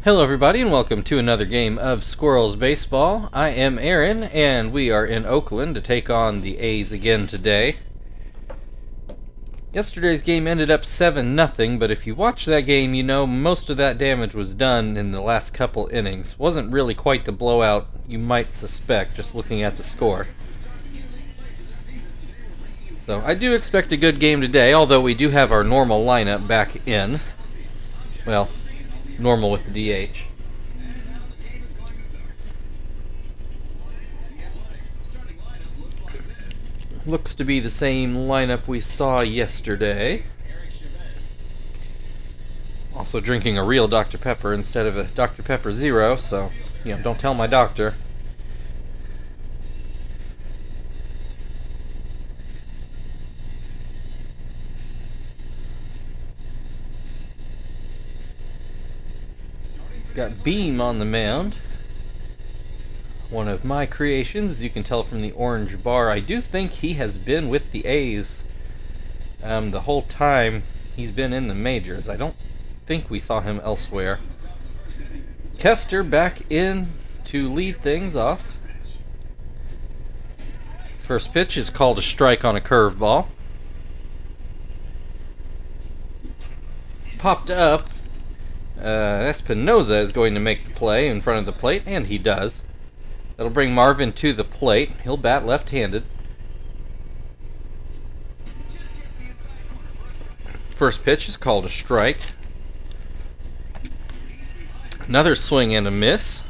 Hello everybody and welcome to another game of Squirrels Baseball. I am Aaron and we are in Oakland to take on the A's again today. Yesterday's game ended up 7-0, but if you watch that game you know most of that damage was done in the last couple innings. Wasn't really quite the blowout you might suspect just looking at the score. So I do expect a good game today, although we do have our normal lineup back in. Well, normal with the DH. Looks to be the same lineup we saw yesterday. Also drinking a real Dr. Pepper instead of a Dr. Pepper Zero, so, you know, don't tell my doctor. Got Beam on the mound. One of my creations, as you can tell from the orange bar. I do think he has been with the A's the whole time he's been in the majors. I don't think we saw him elsewhere. Kester back in to lead things off. First pitch is called a strike on a curveball. Popped up. Espinoza is going to make the play in front of the plate, and he does. That'll bring Marvin to the plate. He'll bat left-handed. First pitch is called a strike. Another swing and a miss.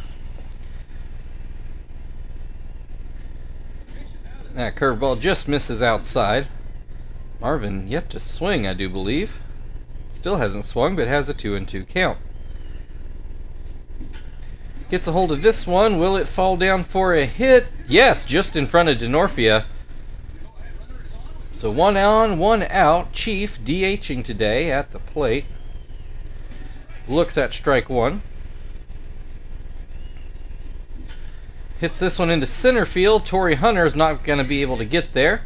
That curveball just misses outside. Marvin yet to swing, I do believe. Still hasn't swung, but has a 2-2 count. Gets a hold of this one. Will it fall down for a hit? Yes, just in front of Denorfia. So 1 on, 1 out. Chief DHing today at the plate. Looks at strike one. Hits this one into center field. Torrey Hunter is not going to be able to get there.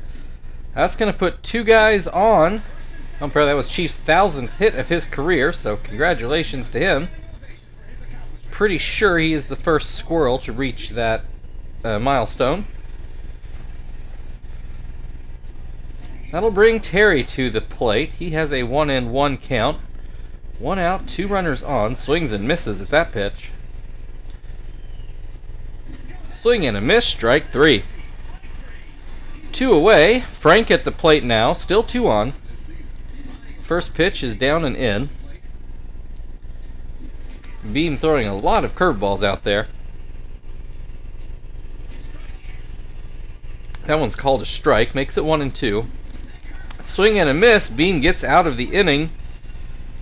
That's going to put two guys on. Umpire, that was Chief's 1000th hit of his career, so congratulations to him. Pretty sure he is the first Squirrel to reach that milestone. That'll bring Terry to the plate. He has a 1-1 count. 1 out, 2 runners on. Swings and misses at that pitch. Swing and a miss, strike 3. 2 away. Frank at the plate now, still 2 on. First pitch is down and in. Beam throwing a lot of curveballs out there. That one's called a strike, makes it 1-2. Swing and a miss. Beam gets out of the inning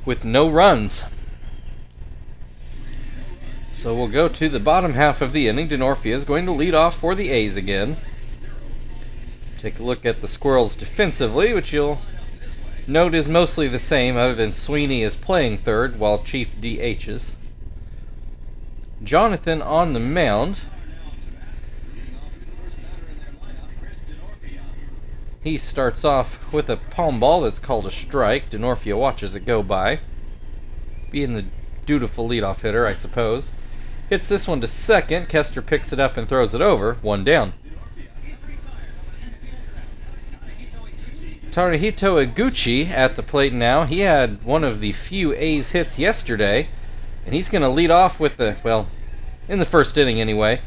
with no runs. So we'll go to the bottom half of the inning. Denorfia is going to lead off for the A's again. Take a look at the Squirrels defensively, which you'll note is mostly the same, other than Sweeney is playing third while Chief DHs. Jonathan on the mound. He starts off with a palm ball that's called a strike. Denorfia watches it go by. Being the dutiful leadoff hitter, I suppose. Hits this one to second. Kester picks it up and throws it over. 1 down. Taruhito Iguchi at the plate now. He had one of the few A's hits yesterday, and he's going to lead off with the, well, in the first inning anyway,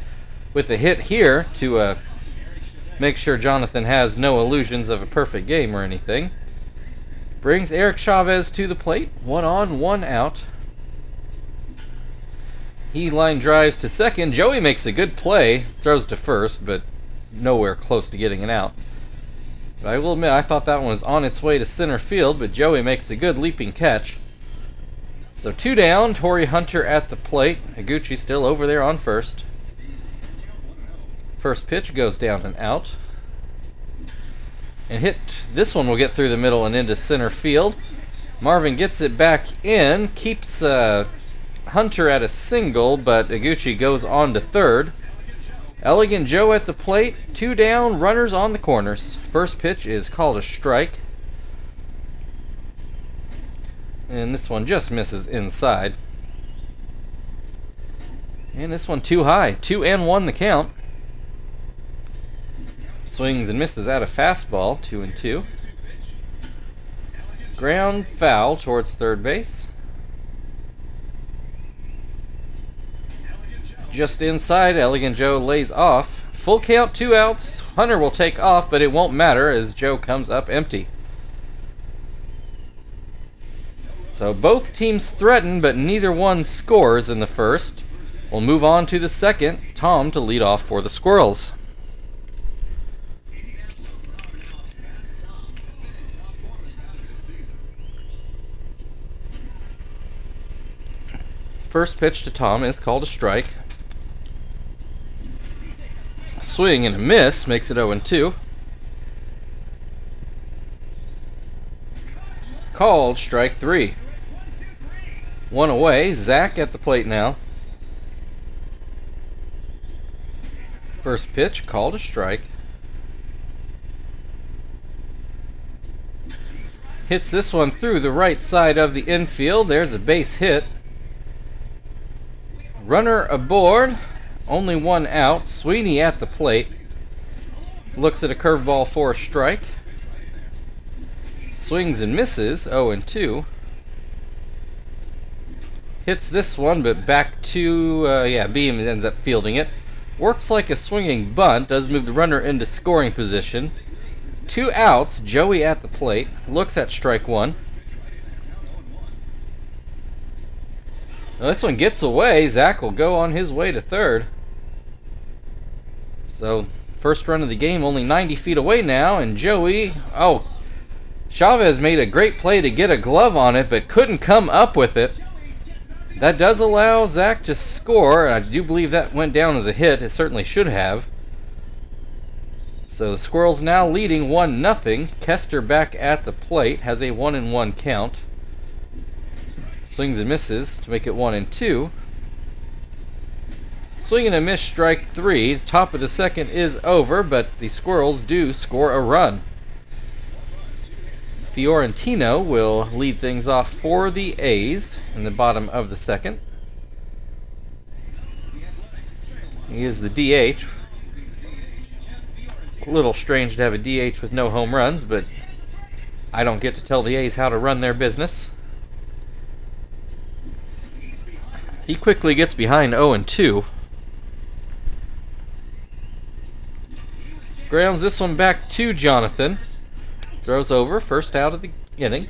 with a hit here to make sure Jonathan has no illusions of a perfect game or anything. Brings Eric Chavez to the plate. 1 on, 1 out. He line drives to second. Joey makes a good play. Throws to first, but nowhere close to getting it out. I will admit, I thought that one was on its way to center field, but Joey makes a good leaping catch. So 2 down, Torrey Hunter at the plate. Higuchi still over there on first. First pitch goes down and out. And hit, this one will get through the middle and into center field. Marvin gets it back in, keeps Hunter at a single, but Higuchi goes on to third. Elegant Joe at the plate, 2 down, runners on the corners. First pitch is called a strike. And this one just misses inside. And this one too high. 2-1 the count. Swings and misses out a fastball. 2-2. Ground foul towards third base. Just inside, Elegant Joe lays off. Full count, 2 outs. Hunter will take off, but it won't matter as Joe comes up empty. So both teams threaten, but neither one scores in the first. We'll move on to the second. Tom to lead off for the Squirrels. First pitch to Tom is called a strike. Swing and a miss makes it 0-2. Called strike 3. 1 away. Zach at the plate now. First pitch called a strike. Hits this one through the right side of the infield. There's a base hit. Runner aboard. Only 1 out. Sweeney at the plate. Looks at a curveball for a strike. Swings and misses. 0-2. Hits this one, but back to, Beam ends up fielding it. Works like a swinging bunt. Does move the runner into scoring position. 2 outs. Joey at the plate. Looks at strike 1. Now this one gets away. Zach will go on his way to third. So, first run of the game only 90 feet away now, and Joey, Chavez made a great play to get a glove on it, but couldn't come up with it. That does allow Zach to score, and I do believe that went down as a hit. It certainly should have. So the Squirrels now leading 1-0. Kester back at the plate, has a 1-1 count. Swings and misses to make it 1-2. Swing and a miss, strike 3. The top of the second is over, but the Squirrels do score a run. Fiorentino will lead things off for the A's in the bottom of the second. He is the DH. A little strange to have a DH with no home runs, but I don't get to tell the A's how to run their business. He quickly gets behind 0-2. Grounds this one back to Jonathan. Throws over, first out of the inning.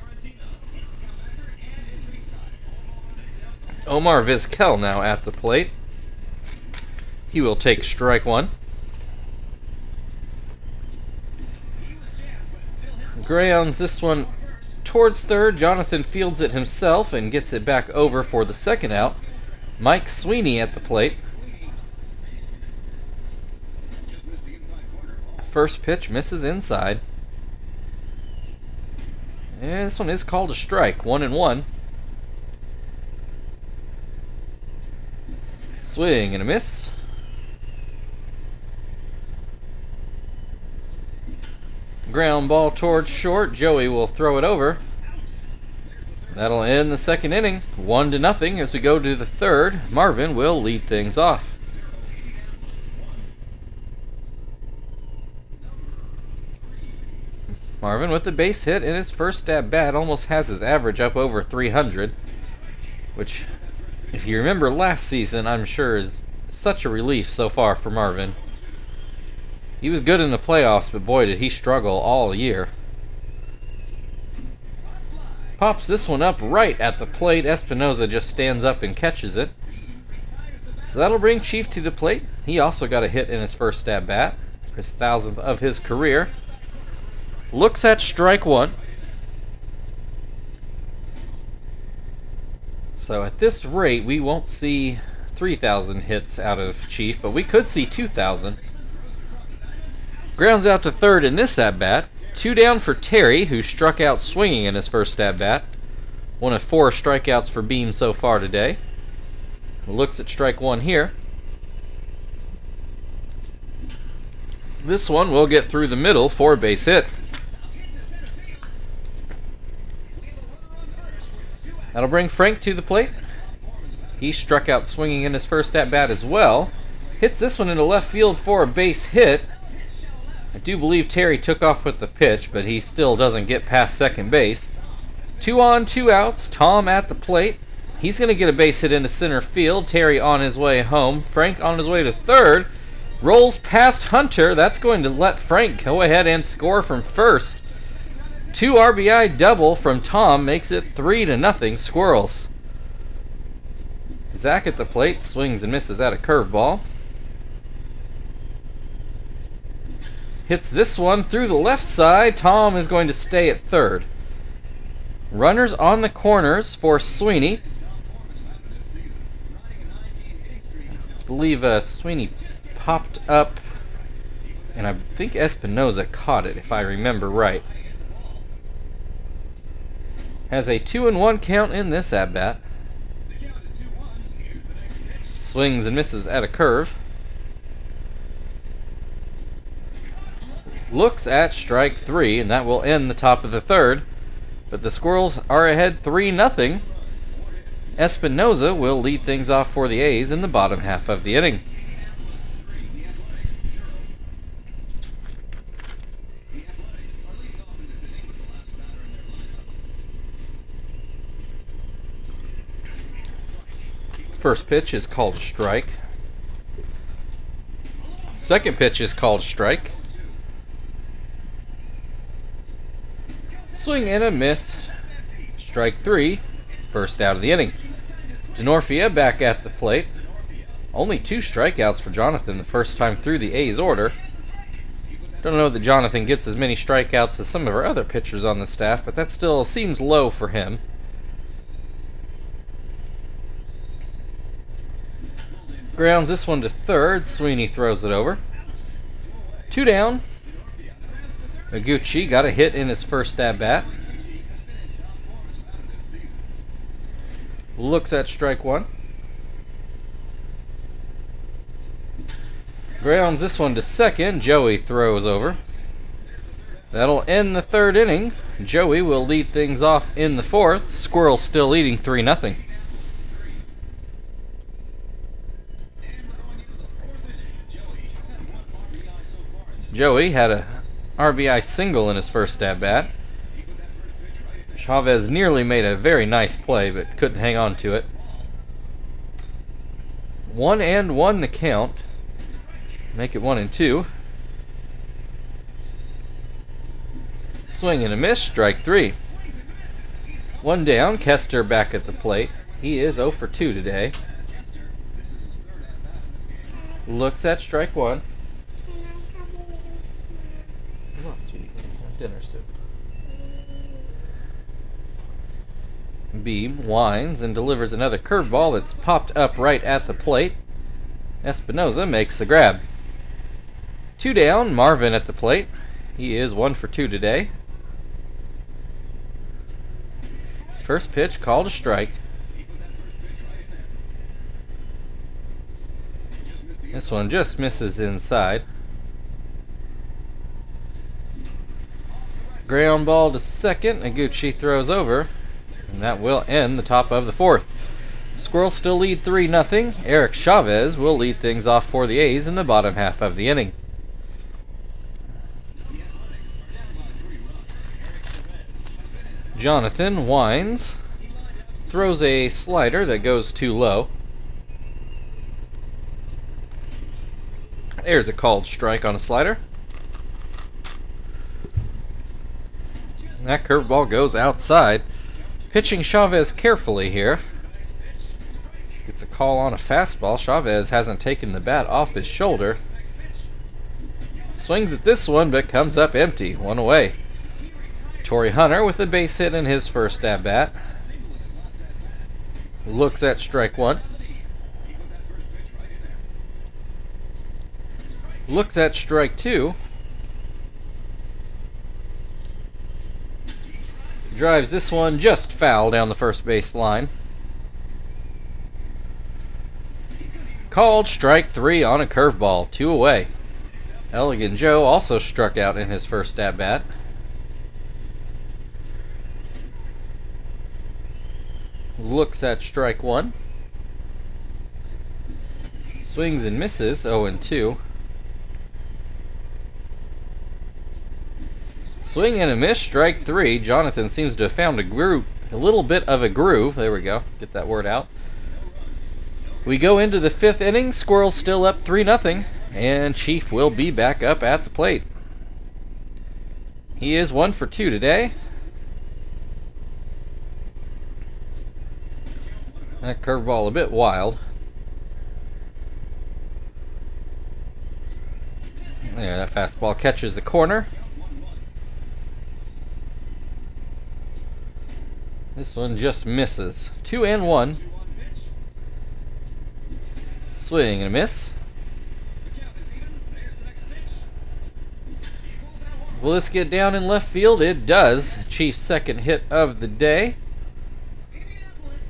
Omar Vizquel now at the plate. He will take strike 1. Grounds this one towards third. Jonathan fields it himself and gets it back over for the second out. Mike Sweeney at the plate. First pitch misses inside. And this one is called a strike. 1-1. Swing and a miss. Ground ball towards short. Joey will throw it over. That'll end the second inning. 1-0 as we go to the third. Marvin will lead things off. Marvin with a base hit in his first at bat almost has his average up over 300, which, if you remember last season, I'm sure is such a relief so far for Marvin. He was good in the playoffs, but boy did he struggle all year. Pops this one up right at the plate. Espinoza just stands up and catches it. So that'll bring Chief to the plate. He also got a hit in his first at bat, his 1,000th of his career. Looks at strike 1. So at this rate, we won't see 3,000 hits out of Chief, but we could see 2,000. Grounds out to third in this at-bat. 2 down for Terry, who struck out swinging in his first at-bat. One of 4 strikeouts for Beam so far today. Looks at strike 1 here. This one will get through the middle for a base hit. That'll bring Frank to the plate. He struck out swinging in his first at-bat as well. Hits this one into left field for a base hit. I do believe Terry took off with the pitch, but he still doesn't get past second base. 2 on, 2 outs. Tom at the plate. He's going to get a base hit into center field. Terry on his way home. Frank on his way to third. Rolls past Hunter. That's going to let Frank go ahead and score from first. 2 RBI double from Tom makes it 3-0 Squirrels. Zach at the plate swings and misses at a curveball. Hits this one through the left side. Tom is going to stay at third. Runners on the corners for Sweeney. I believe Sweeney popped up, and I think Espinoza caught it, if I remember right. Has a 2-1 count in this at-bat. Swings and misses at a curve. Looks at strike 3, and that will end the top of the third. But the Squirrels are ahead 3-0. Espinoza will lead things off for the A's in the bottom half of the inning. First pitch is called a strike. Second pitch is called a strike. Swing and a miss. Strike 3. First out of the inning. Denorfia back at the plate. Only 2 strikeouts for Jonathan the first time through the A's order. Don't know that Jonathan gets as many strikeouts as some of our other pitchers on the staff, but that still seems low for him. Grounds this one to third. Sweeney throws it over. 2 down. Noguchi got a hit in his first at-bat. Looks at strike 1. Grounds this one to second. Joey throws over. That'll end the third inning. Joey will lead things off in the fourth. Squirrels still leading 3-0. Joey had a RBI single in his first at-bat. Chavez nearly made a very nice play, but couldn't hang on to it. 1-1 the count. Make it 1-2. Swing and a miss, strike 3. 1 down, Kester back at the plate. He is 0 for 2 today. Looks at strike 1. Come on, sweetie. Have dinner soup. Beam winds and delivers another curveball that's popped up right at the plate. Espinoza makes the grab. 2 down, Marvin at the plate. He is 1 for 2 today. First pitch called a strike. This one just misses inside. Ground ball to second. Noguchi throws over. And that will end the top of the fourth. Squirrels still lead 3-0. Eric Chavez will lead things off for the A's in the bottom half of the inning. Jonathan winds. Throws a slider that goes too low. There's a called strike on a slider. That curveball goes outside. Pitching Chavez carefully here. Gets a call on a fastball. Chavez hasn't taken the bat off his shoulder. Swings at this one, but comes up empty. 1 away. Torrey Hunter with a base hit in his first at-bat. Looks at strike 1. Looks at strike 2. Drives this one just foul down the first base line. Called strike 3 on a curveball. 2 away. Elegant Joe also struck out in his first at-bat. Looks at strike 1. Swings and misses, 0-2. Swing and a miss, strike 3. Jonathan seems to have found a little bit of a groove. There we go. Get that word out. We go into the 5th inning. Squirrels still up 3-0, and Chief will be back up at the plate. He is 1 for 2 today. That curveball a bit wild. There, that fastball catches the corner. This one just misses. 2-1. Swing and a miss. Will this get down in left field? It does. Chief's 2nd hit of the day.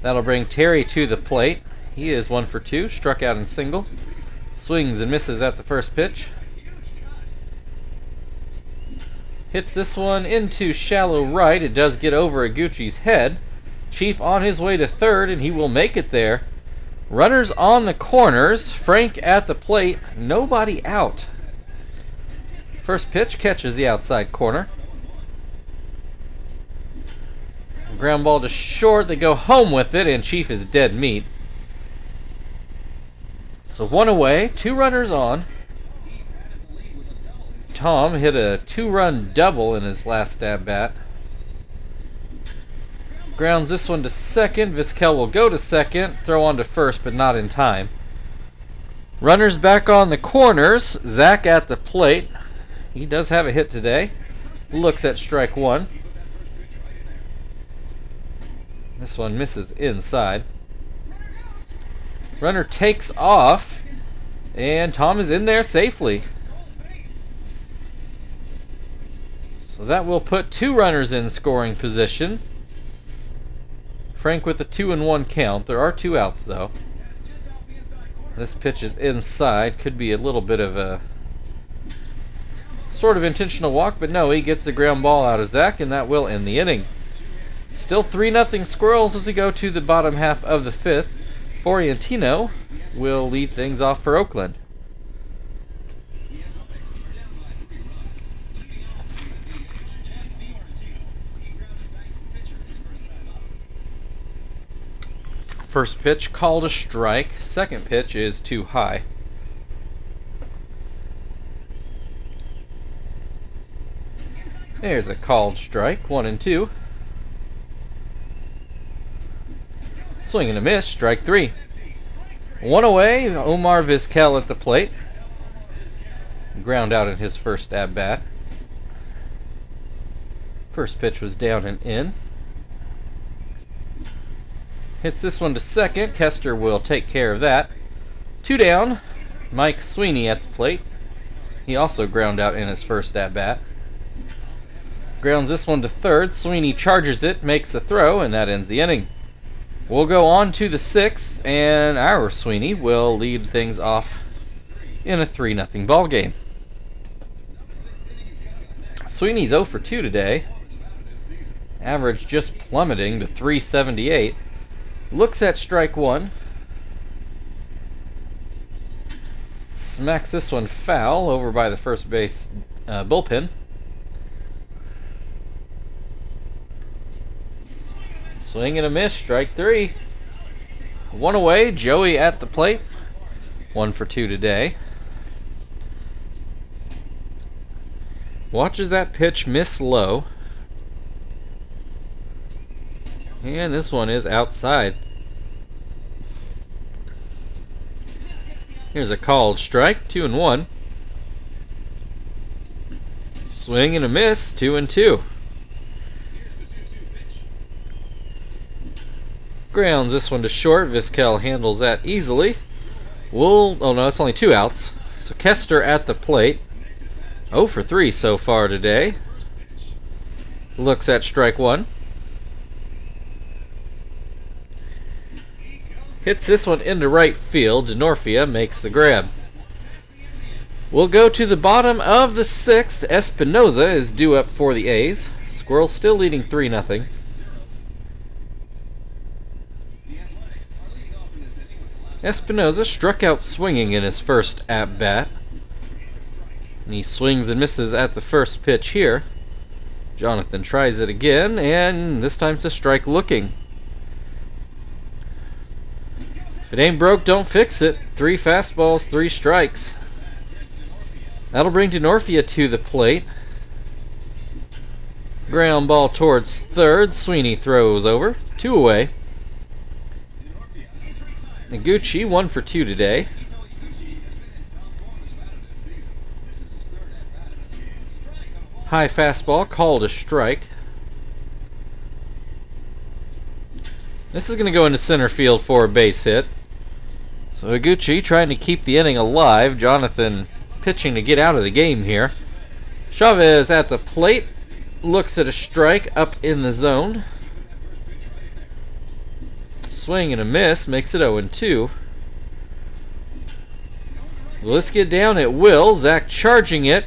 That'll bring Terry to the plate. He is 1 for 2. Struck out in single. Swings and misses at the first pitch. Hits this one into shallow right. It does get over Iguchi's head. Chief on his way to 3rd, and he will make it there. Runners on the corners. Frank at the plate. Nobody out. First pitch catches the outside corner. Ground ball to short. They go home with it, and Chief is dead meat. So 1 away, 2 runners on. Tom hit a 2-run double in his last at-bat. Grounds this one to 2nd. Vizquel will go to 2nd. Throw on to 1st, but not in time. Runners back on the corners. Zach at the plate. He does have a hit today. Looks at strike 1. This one misses inside. Runner takes off, and Tom is in there safely. So that will put 2 runners in scoring position. Frank with a 2-1 count. There are 2 outs though. This pitch is inside. Could be a little bit of a sort of intentional walk, but no, he gets the ground ball out of Zach, and that will end the inning. Still 3-0 Squirrels as we go to the bottom half of the 5th. Fiorentino will lead things off for Oakland. First pitch called a strike. Second pitch is too high. There's a called strike. 1-2. Swing and a miss. Strike 3. 1 away. Omar Vizquel at the plate. Ground out in his first at-bat. First pitch was down and in. Hits this one to 2nd. Kester will take care of that. 2 down. Mike Sweeney at the plate. He also ground out in his first at-bat. Grounds this one to 3rd. Sweeney charges it, makes the throw, and that ends the inning. We'll go on to the 6th, and our Sweeney will lead things off in a 3-0 ball game. Sweeney's 0 for 2 today. Average just plummeting to 378. Looks at strike 1. Smacks this one foul over by the first base bullpen. Swing and a miss, strike 3. 1 away, Joey at the plate. 1 for 2 today. Watches that pitch miss low. And this one is outside. Here's a called strike, 2-1. Swing and a miss, 2-2. Grounds this one to short. Vizquel handles that easily. Oh no, it's only 2 outs. So Kester at the plate. 0 for 3 so far today. Looks at strike 1. Hits this one into right field. Denorfia makes the grab. We'll go to the bottom of the 6th. Espinoza is due up for the A's. Squirrels still leading 3-0. Espinosa struck out swinging in his first at-bat. And he swings and misses at the first pitch here. Jonathan tries it again, and this time it's a strike looking. If it ain't broke, don't fix it. 3 fastballs, 3 strikes. That'll bring Denorfia to the plate. Ground ball towards third. Sweeney throws over. 2 away. Noguchi 1 for 2 today. High fastball called a strike. This is going to go into center field for a base hit. So Noguchi trying to keep the inning alive. Jonathan pitching to get out of the game here. Chavez at the plate. Looks at a strike up in the zone. Swing and a miss. Makes it 0-2. Let's get down at will. Zach charging it.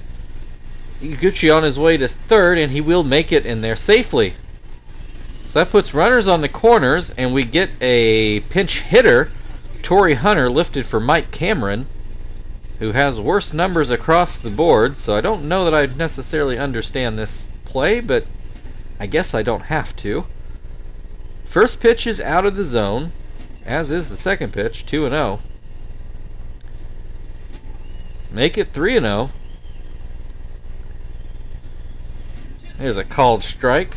Noguchi on his way to third, and he will make it in there safely. So that puts runners on the corners, and we get a pinch hitter. Torrey Hunter lifted for Mike Cameron, who has worse numbers across the board. So I don't know that I necessarily understand this play, but I guess I don't have to. First pitch is out of the zone, as is the second pitch, 2-0. Make it 3-0. There's a called strike.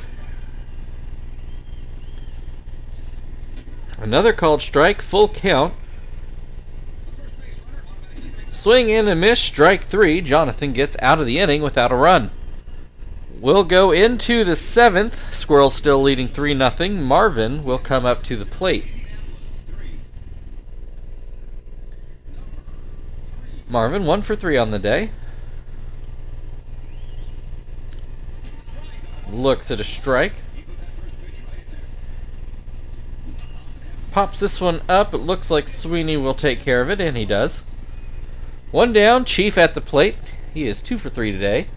Another called strike, full count. Swing and a miss, strike 3. Jonathan gets out of the inning without a run. We'll go into the 7th. Squirrels still leading 3-0. Marvin will come up to the plate. Marvin 1 for 3 on the day. Looks at a strike. Pops this one up. It looks like Sweeney will take care of it, and he does. 1 down. Chief at the plate. He is 2 for 3 today.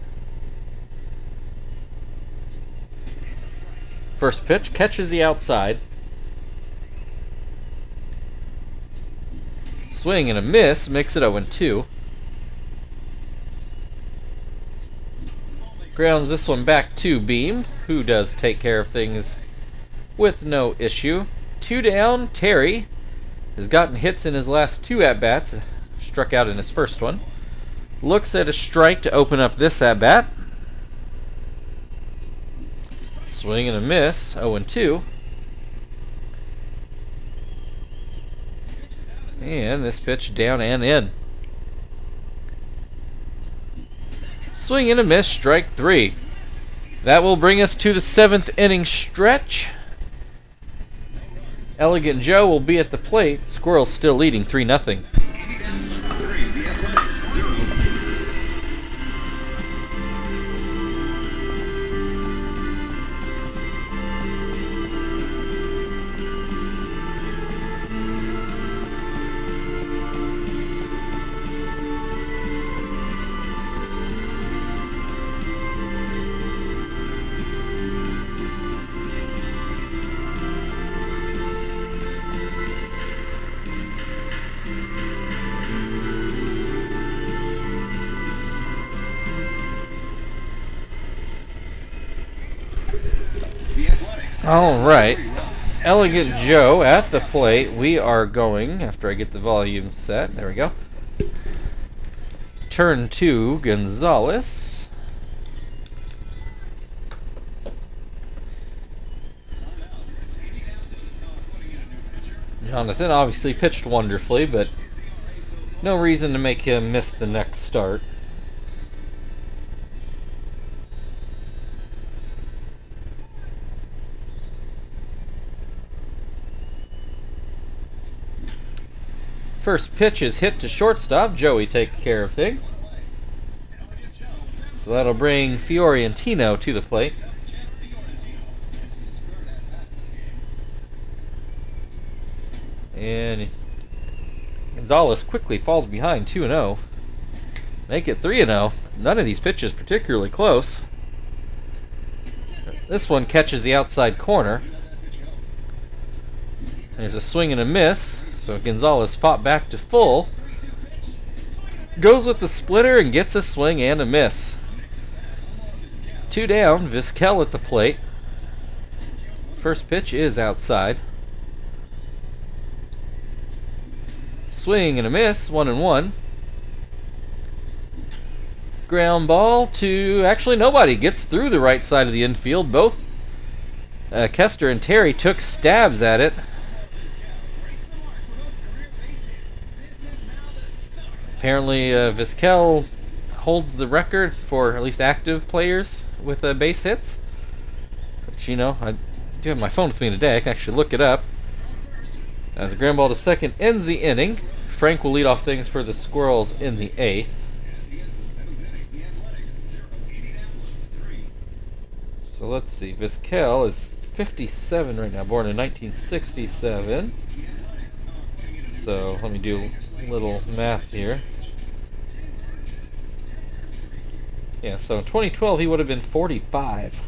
First pitch catches the outside. Swing and a miss makes it 0-2. Grounds this one back to Beam, who does take care of things with no issue. 2 down. Terry has gotten hits in his last 2 at-bats. Struck out in his first one. Looks at a strike to open up this at-bat. Swing and a miss. 0-2. And this pitch down and in. Swing and a miss, strike 3. That will bring us to the 7th inning stretch. Elegant Joe will be at the plate. Squirrels still leading 3-0. All right, Elegant Joe at the plate. We are going, after I get the volume set, there we go. Turn 2, Gonzalez. Jonathan obviously pitched wonderfully, but no reason to make him miss the next start. First pitch is hit to shortstop. Joey takes care of things. So that'll bring Fiorentino to the plate. And Gonzalez quickly falls behind 2-0. Make it 3-0. None of these pitches particularly close. This one catches the outside corner. There's a swing and a miss. So Gonzalez fought back to full. Goes with the splitter and gets a swing and a miss. 2 down, Vizquel at the plate. First pitch is outside. Swing and a miss, 1-1. Ground ball to, actually nobody, gets through the right side of the infield. Both Kester and Terry took stabs at it. Apparently Vizquel holds the record for at least active players with base hits. But you know, I do have my phone with me today. I can actually look it up. As a ground ball to second ends the inning. Frank will lead off things for the Squirrels in the 8th. So let's see. Vizquel is 57 right now, born in 1967. So let me do a little math here. Yeah, so in 2012 he would have been 45.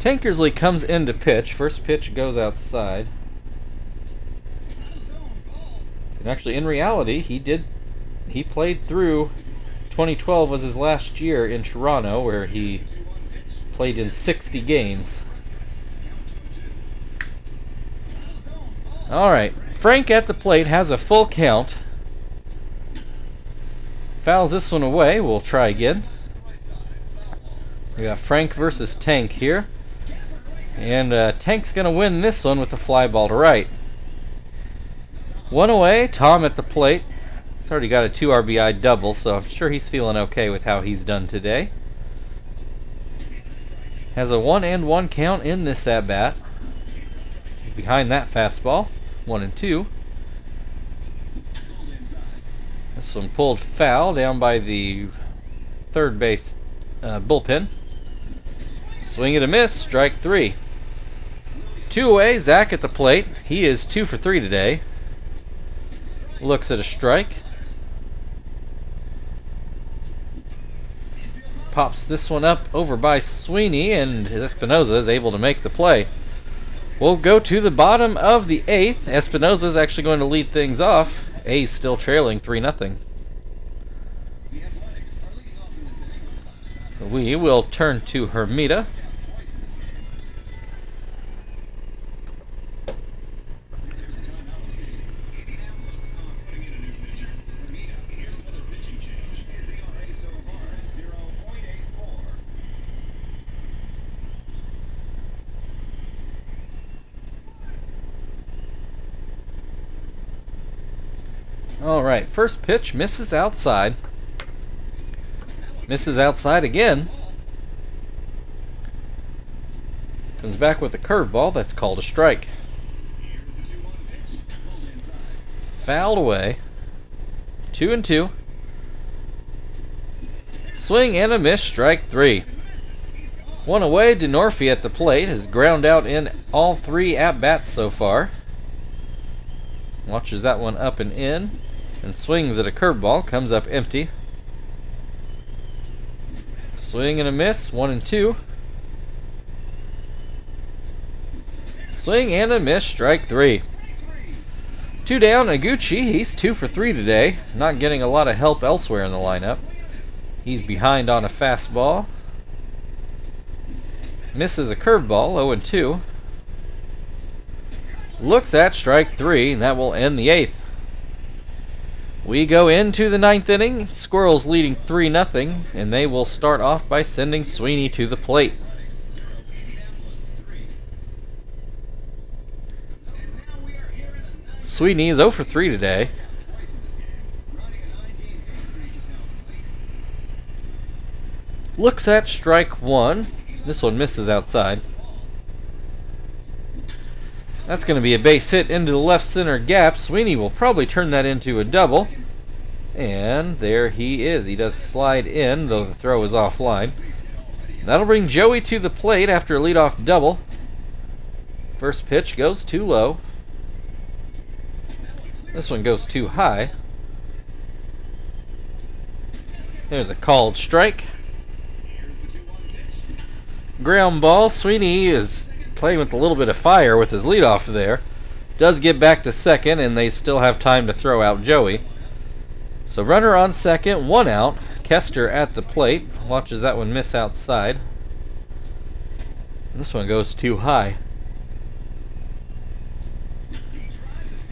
Tankersley comes in to pitch. First pitch goes outside. And actually, in reality, he played through 2012 was his last year in Toronto, where he played in 60 games. All right, Frank at the plate has a full count. Fouls this one away. We'll try again. We got Frank versus Tank here. And Tank's going to win this one with a fly ball to right. 1 away, Tom at the plate. He's already got a 2 RBI double, so I'm sure he's feeling okay with how he's done today. Has a 1-1 count in this at-bat. Behind that fastball, 1-2. This one pulled foul down by the third base bullpen. Swing and a miss, strike 3. 2 away, Zach at the plate. He is 2 for 3 today. Looks at a strike. Pops this one up over by Sweeney, and Espinoza is able to make the play. We'll go to the bottom of the 8th. Espinoza is actually going to lead things off. A's still trailing 3-0. So we will turn to Hermida. Alright, first pitch misses outside. Misses outside again. Comes back with a curveball. That's called a strike. Fouled away. 2-2. Swing and a miss, strike 3. 1 away, DeNorfie at the plate has ground out in all 3 at-bats so far. Watches that one up and in. And swings at a curveball, comes up empty. Swing and a miss, 1-2. Swing and a miss, strike 3. 2 down, Iguchi, he's 2 for 3 today. Not getting a lot of help elsewhere in the lineup. He's behind on a fastball. Misses a curveball, 0-2. Looks at strike 3, and that will end the 8th. We go into the 9th inning. Squirrels leading 3-0, and they will start off by sending Sweeney to the plate. Sweeney is 0 for 3 today. Looks at strike 1. This one misses outside. That's going to be a base hit into the left center gap. Sweeney will probably turn that into a double. And there he is. He does slide in, though the throw is offline. That'll bring Joey to the plate after a leadoff double. First pitch goes too low. This one goes too high. There's a called strike. Ground ball. Sweeney is playing with a little bit of fire with his leadoff there. Does get back to second, and they still have time to throw out Joey. So runner on second, 1 out. Kester at the plate. Watches that one miss outside. This one goes too high.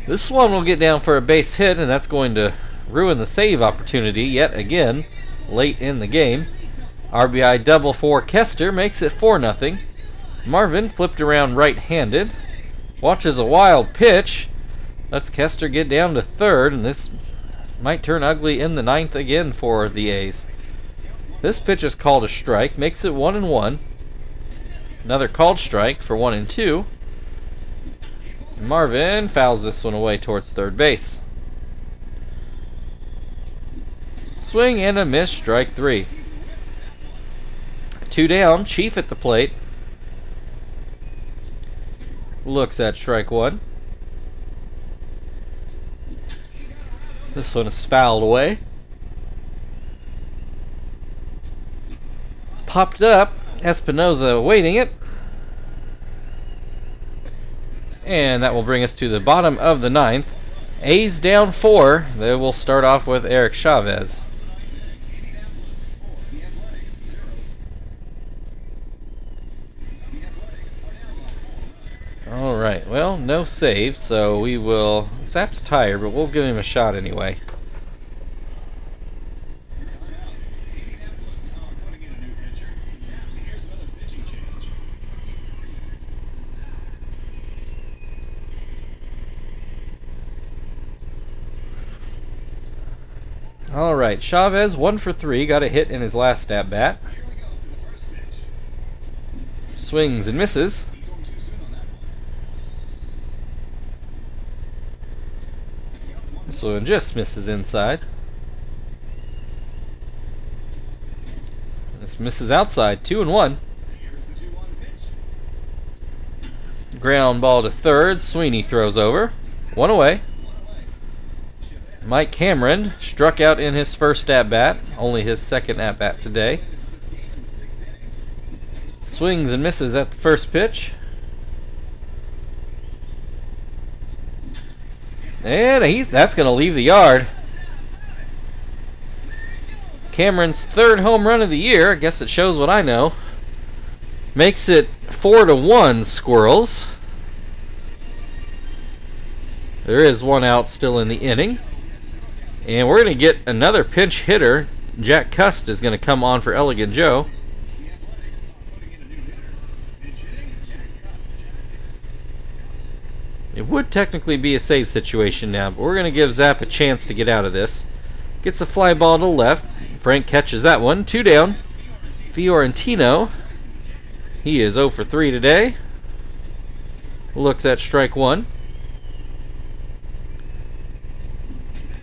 This one will get down for a base hit, and that's going to ruin the save opportunity yet again late in the game. RBI double for Kester makes it 4-0. Marvin flipped around right-handed. Watches a wild pitch. Lets Kester get down to third, and this might turn ugly in the 9th again for the A's. This pitch is called a strike, makes it 1-1. Another called strike for 1-2. Marvin fouls this one away towards third base. Swing and a miss, strike 3. 2 down, Chief at the plate. Looks at strike 1. This one is fouled away. Popped up. Espinoza waiting it. And that will bring us to the bottom of the 9th. A's down 4. They will start off with Eric Chavez. Alright, well, no save, so we will... Zap's tired, but we'll give him a shot anyway. Alright, Chavez 1 for 3, got a hit in his last at-bat. Swings and misses. This one just misses inside. This misses outside, 2-1. Ground ball to third, Sweeney throws over. 1 away. Mike Cameron struck out in his first at-bat, only his second at-bat today. Swings and misses at the first pitch. And that's going to leave the yard. Cameron's 3rd home run of the year. I guess it shows what I know. Makes it 4-1 Squirrels. There is 1 out still in the inning. And we're going to get another pinch hitter. Jack Cust is going to come on for Elegant Joe. It would technically be a save situation now, but we're going to give Zap a chance to get out of this. Gets a fly ball to left. Frank catches that one. 2 down. Fiorentino. He is 0 for 3 today. Looks at strike 1.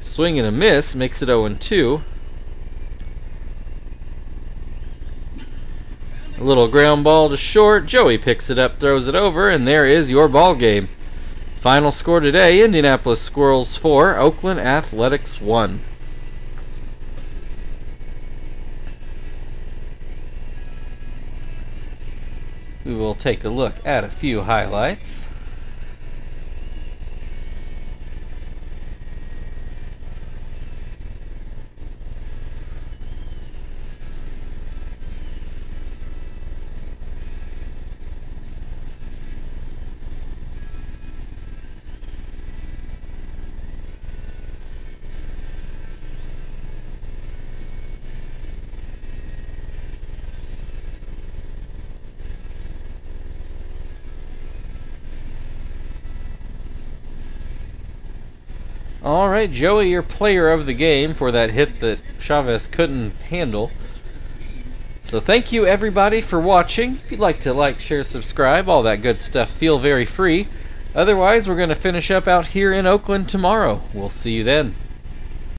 Swing and a miss. Makes it 0-2. A little ground ball to short. Joey picks it up, throws it over, and there is your ball game. Final score today, Indianapolis Squirrels 4, Oakland Athletics 1. We will take a look at a few highlights. Alright, Joey, your player of the game for that hit that Chavez couldn't handle. So thank you everybody for watching. If you'd like to like, share, subscribe, all that good stuff, feel very free. Otherwise, we're going to finish up out here in Oakland tomorrow. We'll see you then.